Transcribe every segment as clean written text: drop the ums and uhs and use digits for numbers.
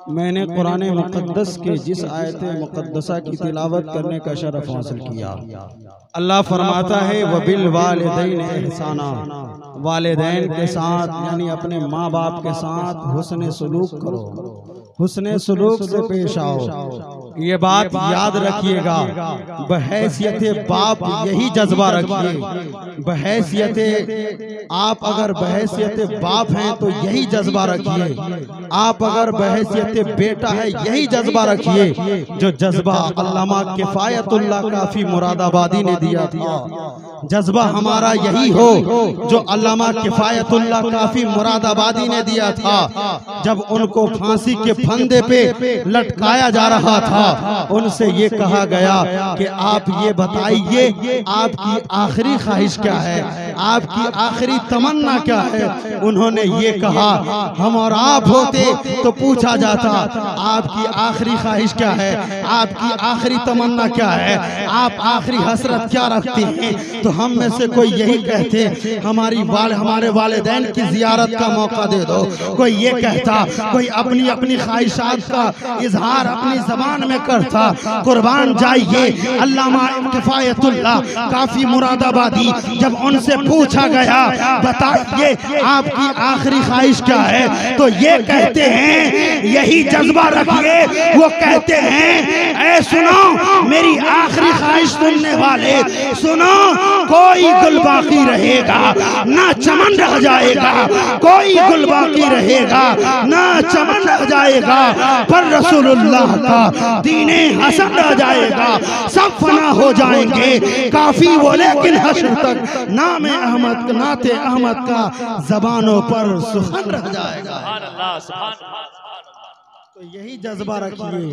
मैंने कुरान मुक़द्दस के जिस आयत मुक़द्दसा की तिलावत करने का शरफ हासिल किया। अल्लाह फरमाता है वबिल वालिदैन एहसाना, वालिदैन के साथ यानी अपने माँ बाप के साथ हुस्न सलूक करो, हुस्न सलूक से पेश आओ। ये बात याद रखिएगा, बहैसियत बाप यही जज्बा रखिए। बहैसियत आप अगर बहैसियत बाप हैं तो यही जज्बा रखिए। आप अगर बहैसियत बेटा है यही जज्बा रखिए, जो जज्बा अल्लामा किफायतुल्लाह काफी मुरादाबादी ने दिया था। जज्बा हमारा यही हो जो अल्लामा किफायतुल्लाह काफी मुरादाबादी ने दिया था। जब उनको फांसी के फंदे पे लटकाया जा रहा था, उनसे ये कहा गया कि आप ये बताइए आपकी आखिरी ख्वाहिश क्या है, आपकी आखिरी तमन्ना क्या है। उन्होंने ये कहा हम और आप होते तो पूछा जाता आपकी आखिरी ख्वाहिश क्या है, आपकी आखिरी तमन्ना क्या है, आप आखिरी हसरत क्या रखते हैं। तो हम में से कोई यही कहते हमारे वालिदैन की जियारत का मौका दे दो। कोई ये कहता, कोई अपनी अपनी ख्वाहिशात का इजहार अपनी जबान में करता। कुर्बान जाइए अल्लामा किफायतुल्लाह काफी मुरादाबादी, जब उनसे पूछा गया बताइए आपकी आखिरी ख्वाहिश क्या है, तो ये कहते हैं यही जज्बा रखिए। वो कहते हैं ऐ सुनो मेरी आखिरी ख्वाहिश सुनने वाले, सुनो कोई गुल बाकी रहेगा ना चमन रह जाएगा, कोई गुल बाकी रहेगा ना चमन रह जाएगा, पर रसूलुल्लाह का दीने हसन रह जाएगा। सब फना हो जाएंगे काफी वो, लेकिन हश्र तक नाम अहमद नाते अहमद का जबानों पर सुखन रह जाएगा। तो यही जज्बा रखिए,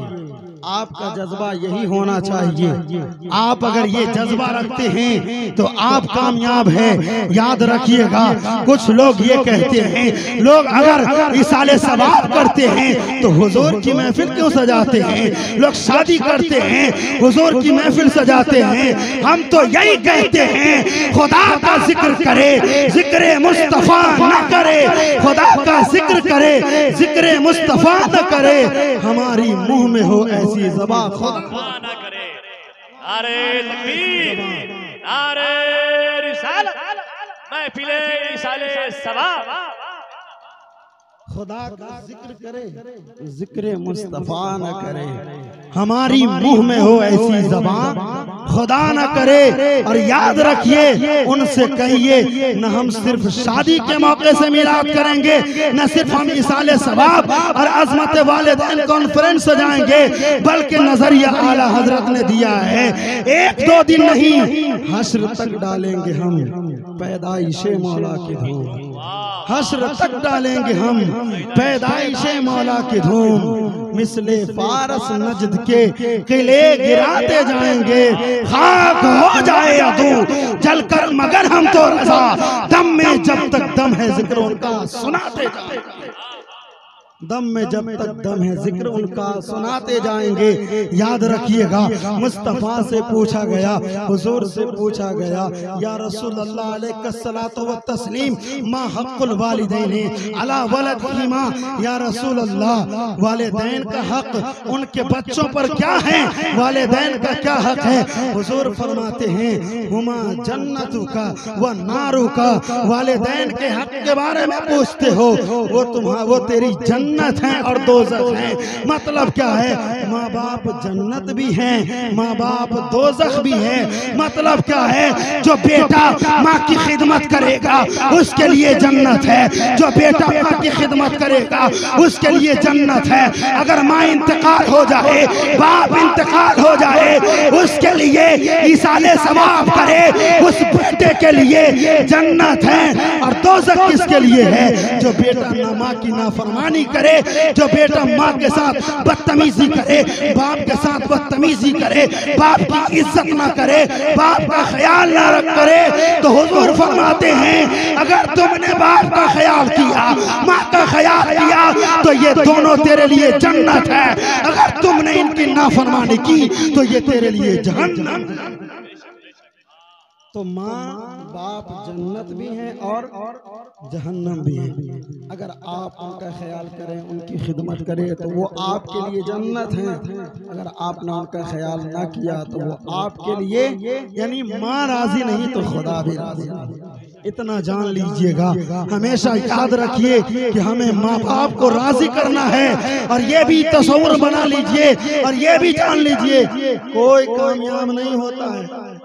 आपका जज्बा यही होना चाहिए। आप अगर ये जज्बा रखते हैं तो आप कामयाब हैं। याद रखिएगा, कुछ लोग ये कहते हैं लोग अगर इसाले सवाब करते हैं तो हुजूर की महफिल क्यों सजाते हैं, लोग शादी करते हैं हुजूर की महफिल सजाते हैं। हम तो यही कहते हैं खुदा का जिक्र करे जिक्र मुस्तफा न करे, खुदा का जिक्र करे जिक्र मुस्तफा न करे, हमारी मुंह में हो ऐसी ज़बान खुदा ना करे। नारे तकबीर, नारे रिसालत, महफिले रिसाले सवाब, खुदा का जिक्र करे जिक्र मुस्तफा न करे, हमारी मुंह में हो ऐसी ज़बान खुदा न करे। और याद रखिए उनसे कहिए न हम सिर्फ शादी के मौके से मिलाद करेंगे, न सिर्फ हम इसाले सवाब और अजमत वालिदैन कॉन्फ्रेंस सजाएंगे, बल्कि नजरिया आला हजरत ने दिया है एक दो दिन नहीं हश्र तक डालेंगे हम पैदाइशे मौला की धूम, हश्र तक डालेंगे हम पैदाइशे मौला की धूम। मिसले फारस नजद के किले गिराते जाएंगे, खाक हो जाए अदू जलकर मगर हम तो रजा, दम में जब तक दम है जिक्र उनका सुनाते जाएंगे, दम में जब तक दम है जिक्र उनका सुनाते जाएंगे। याद रखिएगा मुस्तफ़ा से पूछा गया, हुजूर से पूछा गया या रसूल अल्लाह अलैहिस्सलातु व तस्लीम मा हक़्क़ुल वालिदैन अला वलदिहिमा, या रसूल अल्लाह वालिदैन का हक उनके बच्चों पर क्या है, वालिदैन का क्या हक है। हुजूर फरमाते हैं हुमा जन्नतु का व नारू का, वालिदैन के हक के बारे में पूछते हो, वो तेरी जन्नत है और दोज़ख है। मतलब क्या है, माँ बाप जन्नत भी है, माँ बाप दोज़ख भी है। मतलब क्या है, जो बेटा माँ की खिदमत करेगा उसके लिए जन्नत है, जो बेटा माँ की खिदमत करेगा उसके लिए जन्नत है। अगर माँ इंतकाल हो जाए, बाप इंतकाल हो जाए, उसके लिए इसाले सवाब करे, उस बेटे के लिए जन्नत है। और दोज़ख किसके लिए है, जो बेटा ना माँ की नाफरमानी करे, जो बेटा माँ के साथ बदतमीजी करे, बाप के साथ बदतमीजी करे, बाप की इज्जत ना करे, बाप का ख्याल ना रख करे। तो हुजूर फरमाते हैं अगर तुमने बाप का ख्याल किया, माँ का ख्याल किया, तो ये दोनों तेरे लिए जन्नत है। अगर तुमने इनकी नाफरमानी की तो ये तेरे लिए जहन्नम। तो माँ बाप जन्नत भी हैं और जहन्नम भी है। अगर आप उनका ख्याल करें, उनकी खिदमत करें तो वो आपके लिए जन्नत है। अगर आपने उनका ख्याल ना किया तो वो आपके लिए, यानी माँ राजी नहीं तो खुदा भी राजी नहीं। इतना जान लीजिएगा, हमेशा याद रखिए कि हमें माँ बाप को राजी करना है। और ये भी तस्वीर बना लीजिए और ये भी जान लीजिए, कोई कामयाब नहीं होता है।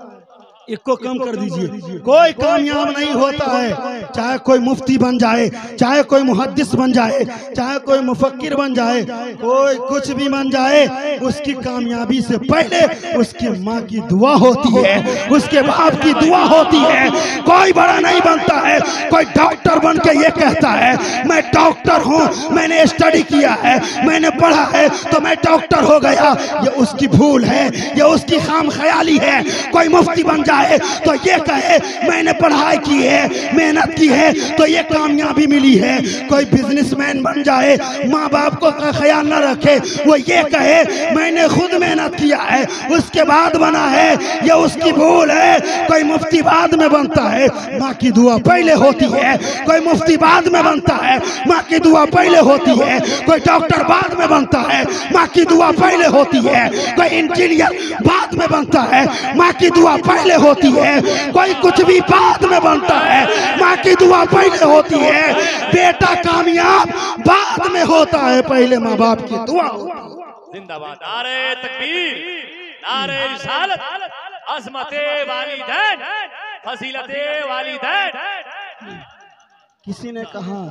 इसको कम कर दीजिए, कोई कामयाब नहीं होता है। चाहे कोई मुफ्ती बन जाए, चाहे कोई मुहद्दिस बन जाए, चाहे कोई मुफक्किर बन जाए, कोई कुछ भी बन जाए, उसकी कामयाबी से पहले उसकी माँ की दुआ होती है, उसके बाप की दुआ होती है। कोई बड़ा नहीं बनता है। कोई डॉक्टर बन के ये कहता है मैं डॉक्टर हूँ, मैंने स्टडी किया है, मैंने पढ़ा है तो मैं डॉक्टर हो गया, ये उसकी भूल है, ये उसकी खाम ख्याली है। कोई मुफ्ती बन जाए तो ये कहे मैंने पढ़ाई की है, मेहनत की है तो ये कामयाबी मिली है। कोई बिजनेसमैन बन जाए, माँ बाप को का ख्याल न रखे, वो ये कहे मैंने खुद मेहनत किया है उसके बाद बना है, ये उसकी भूल है। कोई मुफ्ती बाद में बनता है, माँ की दुआ पहले होती है। कोई मुफ्ती बाद में बनता है, माँ की दुआ पहले होती है। कोई डॉक्टर बाद में बनता है, माँ की दुआ पहले होती है। कोई इंजीनियर बाद में बनता है, माँ की दुआ पहले होती है। कोई कुछ भी बाद में बनता है, माँ की दुआ पहले होती है। बेटा कामयाब बाद में होता है, पहले माँ बाप की दुआ। जिंदाबाद। नारे तकबीर, नारे रिसालत, अज़मते वालिदैन, फजीलते वालिदैन। किसी ने कहा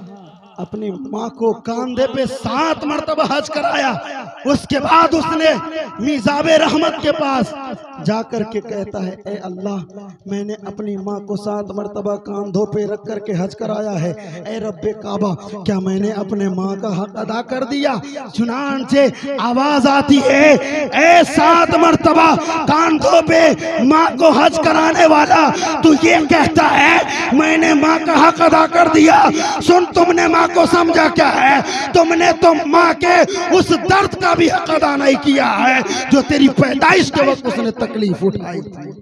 अपनी माँ को कांधे पे 7 मरतबा हज कराया, उसके बाद उसने मिज़ाबे रहमत के पास जाकर के कहता है ए अल्लाह, मैंने अपनी माँ को 7 मरतबा कांधों पे रख कर के हज कराया है, ए रब्बे काबा क्या मैंने अपने माँ का हक अदा कर दिया? चुनांचे आवाज आती है ए 7 मरतबा कांधों पे माँ को हज कराने वाला, तू ये कहता है मैंने माँ का हक अदा कर दिया? सुन, तुमने माँ को समझा क्या है? तुमने तो माँ के उस दर्द का भी हक अदा नहीं किया है जो तेरी पैदाइश के वक्त उसने तकलीफ उठाई थी।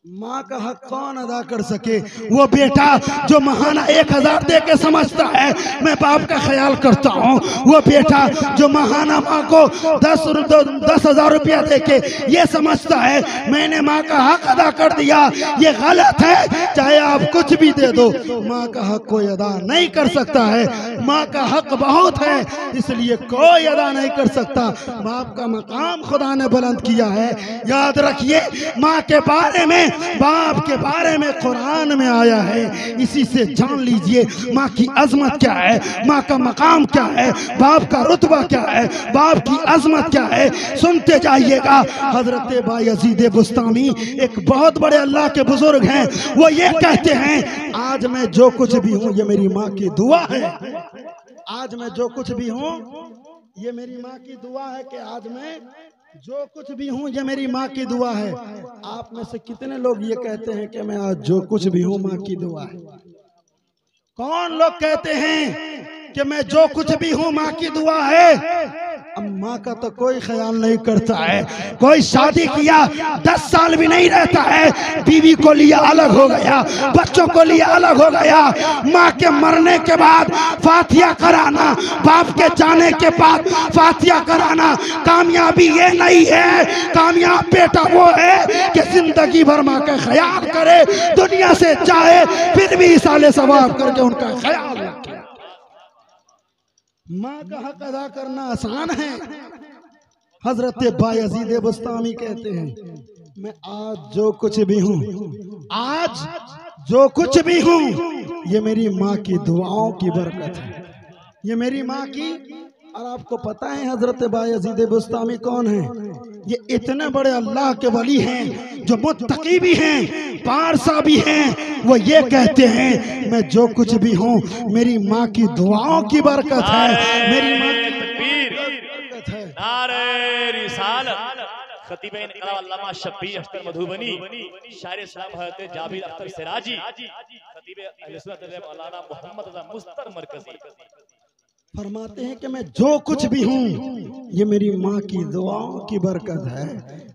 माँ का हक कौन अदा कर सके? वो बेटा जो महाना 1000 दे के समझता है मैं बाप का ख्याल करता हूँ, वो बेटा जो महाना माँ को 10,000 रुपया दे के ये समझता है मैंने माँ का हक अदा कर दिया, ये गलत है। चाहे आप कुछ भी दे दो, माँ का हक कोई अदा नहीं कर सकता है। माँ का हक बहुत है, इसलिए कोई अदा नहीं कर सकता। बाप का मकाम खुदा ने बुलंद किया है। याद रखिए, माँ के बारे में, बाप के बारे में कुरान में आया है। इसी से जान लीजिए माँ की अजमत क्या है, माँ का मकाम क्या है, बाप का रुतबा क्या है, बाप की अजमत क्या है। सुनते जाइएगा। हजरत बायजीद बुस्तामी एक बहुत बड़े अल्लाह के बुजुर्ग हैं, वो ये कहते हैं आज मैं जो कुछ भी हूँ ये मेरी माँ की दुआ है। आज मैं जो कुछ भी हूँ ये मेरी माँ की दुआ है कि आज मैं जो कुछ भी हूँ ये मेरी माँ की दुआ है। आप में से कितने लोग ये कहते हैं कि मैं आज जो कुछ भी हूँ माँ की दुआ है? कौन लोग कहते हैं कि मैं जो कुछ भी हूँ माँ की दुआ है? अब माँ का तो कोई ख्याल नहीं करता है। कोई शादी किया 10 साल भी नहीं रहता है, बीवी को लिया अलग हो गया, बच्चों को लिया अलग हो गया। माँ के मरने के बाद फातिहा कराना, बाप के जाने के बाद फातिहा कराना कामयाबी ये नहीं है। कामयाब बेटा वो है कि जिंदगी भर माँ का ख्याल करे, दुनिया से चाहे फिर भी साले सवाब करके उनका ख्याल रखे। माँ का हक अदा करना आसान है। हजरत बायजीद बुस्तामी कहते हैं मैं आज जो कुछ भी हूँ, आज जो कुछ भी हूँ ये मेरी माँ की दुआओं की बरकत है, ये मेरी माँ की। और आपको पता है हजरत बायजीद बुस्तामी कौन है? ये इतने बड़े अल्लाह के वली हैं जो मुत्तकी भी हैं, पारसा भी हैं। वो ये कहते हैं मैं जो कुछ भी हूँ मेरी माँ की दुआओं की बरकत है, मेरी माँ की बरकत है। नारे रिसालत। खतीब इनकलाब अल्लामा शब्बीर अख्तर मधुबनी, शायर इस्लाम हज़रत जाबिर अख्तर सिराजी, खतीब अहले सुन्नत वल मौलाना मोहम्मद रज़ा मुस्तर मरकजी फरमाते हैं कि मैं जो कुछ भी हूँ ये मेरी माँ की दुआओं की बरकत है।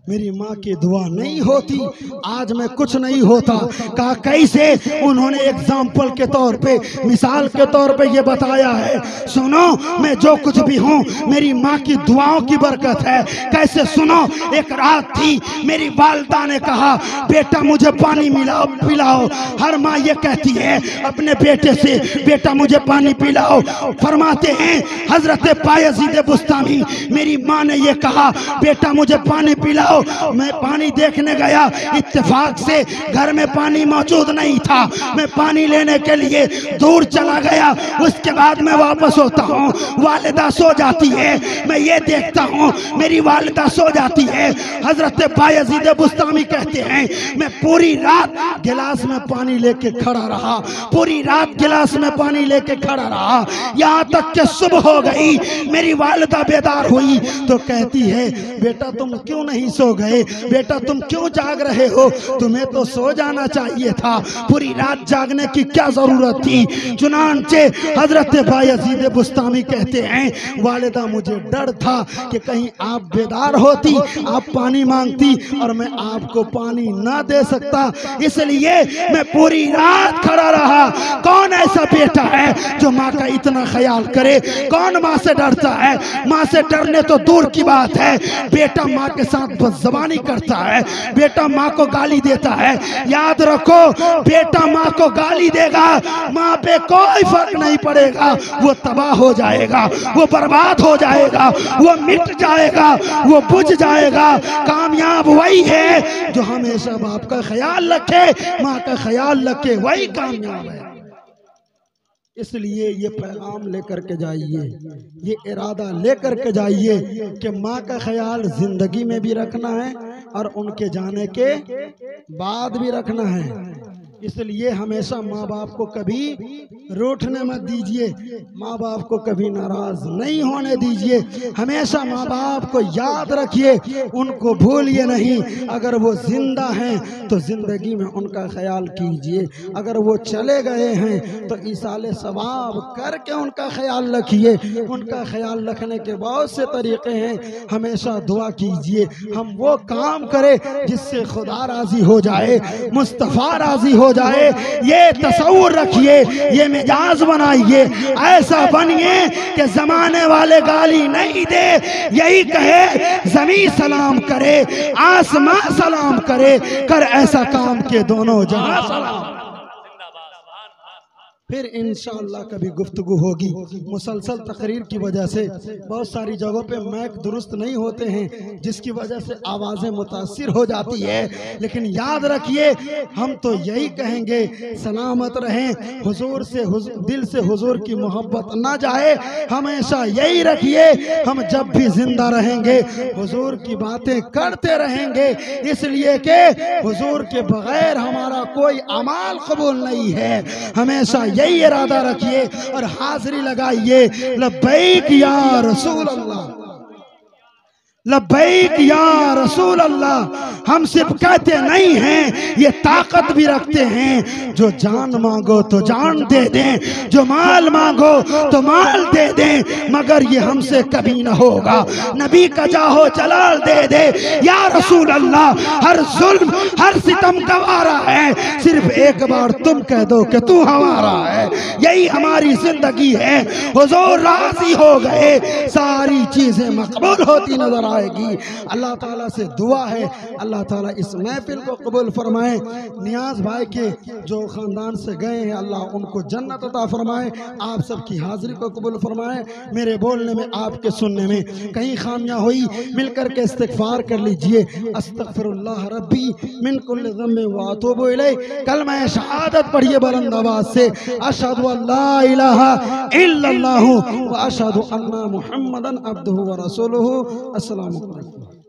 मेरी माँ की दुआ नहीं होती आज मैं कुछ नहीं होता। कहा कैसे? उन्होंने एग्जाम्पल के तौर पे, मिसाल के तौर पे ये बताया है, सुनो मैं जो कुछ भी हूँ मेरी माँ की दुआओं की बरकत है। कैसे? सुनो, एक रात थी, मेरी वालिदा ने कहा बेटा मुझे पानी पिलाओ। हर माँ ये कहती है अपने बेटे से, बेटा मुझे पानी पिलाओ। फरमाते हैं हजरत बायजीद बुस्तामी, मेरी माँ ने ये कहा बेटा मुझे पानी पिलाओ। मैं पानी देखने गया, इत्तेफाक से घर में पानी मौजूद नहीं था। मैं पानी लेने के लिए दूर चला गया। उसके बाद मैं वापस होता हूँ, वालिदा सो जाती है। मैं ये देखता हूँ मेरी वालिदा सो जाती है। हजरत बायजीद बुस्तामी कहते हैं मैं पूरी रात गिलास में पानी लेके खड़ा रहा, पूरी रात गिलास में पानी लेके खड़ा रहा, यहाँ तक कि सुबह हो गई। मेरी वालिदा बेदार हुई तो कहती है बेटा तुम क्यों नहीं सो गए? बेटा तुम क्यों जाग रहे हो? तुम्हें तो सो जाना चाहिए था, पूरी रात जागने की क्या जरूरत थी? चुनांचे हजरत बायजीद बुस्तामी कहते हैं वालिदा मुझे डर था कि कहीं आप बेदार होती, आप पानी मांगती और मैं आपको पानी ना दे सकता, इसलिए मैं पूरी रात खड़ा रहा। कौन ऐसा बेटा है जो माँ का इतना ख्याल करे? कौन माँ से डरता है? माँ से डरने तो दूर की बात है, बेटा माँ के साथ बदज़बानी करता है, बेटा माँ को गाली देता है। याद रखो बेटा माँ को गाली देगा, माँ पे कोई फर्क नहीं पड़ेगा, वो तबाह हो जाएगा, वो बर्बाद हो जाएगा, वो मिट जाएगा, वो बुझ जाएगा। कामयाब वही है जो हमेशा बाप का ख्याल रखे, माँ का ख्याल रखे, वही कामयाब है। इसलिए ये पैगाम लेकर के जाइए, ये इरादा लेकर के जाइए कि माँ का ख्याल जिंदगी में भी रखना है और उनके जाने के बाद भी रखना है। इसलिए हमेशा माँ बाप को कभी रूठने मत दीजिए, माँ बाप को कभी नाराज नहीं होने दीजिए। हमेशा माँ बाप को याद रखिए, उनको भूलिए नहीं। अगर वो जिंदा हैं तो जिंदगी में उनका ख्याल कीजिए, अगर वो चले गए हैं तो इसाले सवाब करके उनका ख्याल रखिए। उनका ख्याल रखने के बहुत से तरीके हैं। हमेशा दुआ कीजिए हम वो काम करें जिससे खुदा राजी हो जाए, मुस्तफ़ा राजी हो जाए। ये तसव्वुर रखिए, ये मिजाज बनाइए, ऐसा बनिए कि जमाने वाले गाली नहीं दे, यही कहे जमीन सलाम करे, आसमां सलाम करे, कर ऐसा काम के दोनों जहां सलाम। फिर इंशाअल्लाह कभी गुफ्तगू होगी। मुसलसल तकरीर की वजह से बहुत सारी जगहों पे माइक दुरुस्त नहीं होते हैं, जिसकी वजह से आवाज़ें मुतासिर हो जाती है। लेकिन याद रखिए हम तो यही कहेंगे सलामत रहें, हुजूर से दिल से हुजूर की मोहब्बत ना जाए। हमेशा यही रखिए हम जब भी जिंदा रहेंगे हुजूर की बातें करते रहेंगे, इसलिए कि हुजूर के बगैर हमारा कोई अमाल कबूल नहीं है। हमेशा यही इरादा रखिए और हाजिरी लगाइए, लब्बैक या रसूल अल्लाह, लब्बैक या रसूल अल्लाह। हम सिर्फ कहते नहीं हैं, ये ताकत भी रखते हैं। जो जान मांगो तो जान दे दें, जो माल मांगो तो माल दे दें, मगर ये हमसे कभी ना होगा। नबी का जाहो जलाल दे दे या रसूल अल्लाह। हर जुल्म हर सितम गवारा है, सिर्फ एक बार तुम कह दो कि तू हमारा है। यही हमारी जिंदगी है। हुजूर राजी हो गए, सारी चीजें मकबूल होती नजर आएगी। अल्लाह ताला से दुआ है अल्लाह ताला इस महफिल को कबूल फरमाए। नियाज भाई के जो खानदान से गए हैं अल्लाह उनको जन्नत अता फरमाए, आप सबकी हाजिरी को कबूल फरमाए। मेरे बोलने में आपके सुनने में कहीं खामियां हुई मिलकर के इस्तिग़फ़ार कर लीजिए। अस्तग़फ़िरुल्लाह रब्बी मिन कुल्लि ज़म्बिन व अतूबु इलैह। कलमा शहादत पढ़िए बुलंद आवाज़ से, अशहदु अल्ला इलाहा इल्लल्लाहु व अशहदु अन्ना मुहम्मदन अब्दुहु व रसूलुहु। अस्सलामु अलैकुम।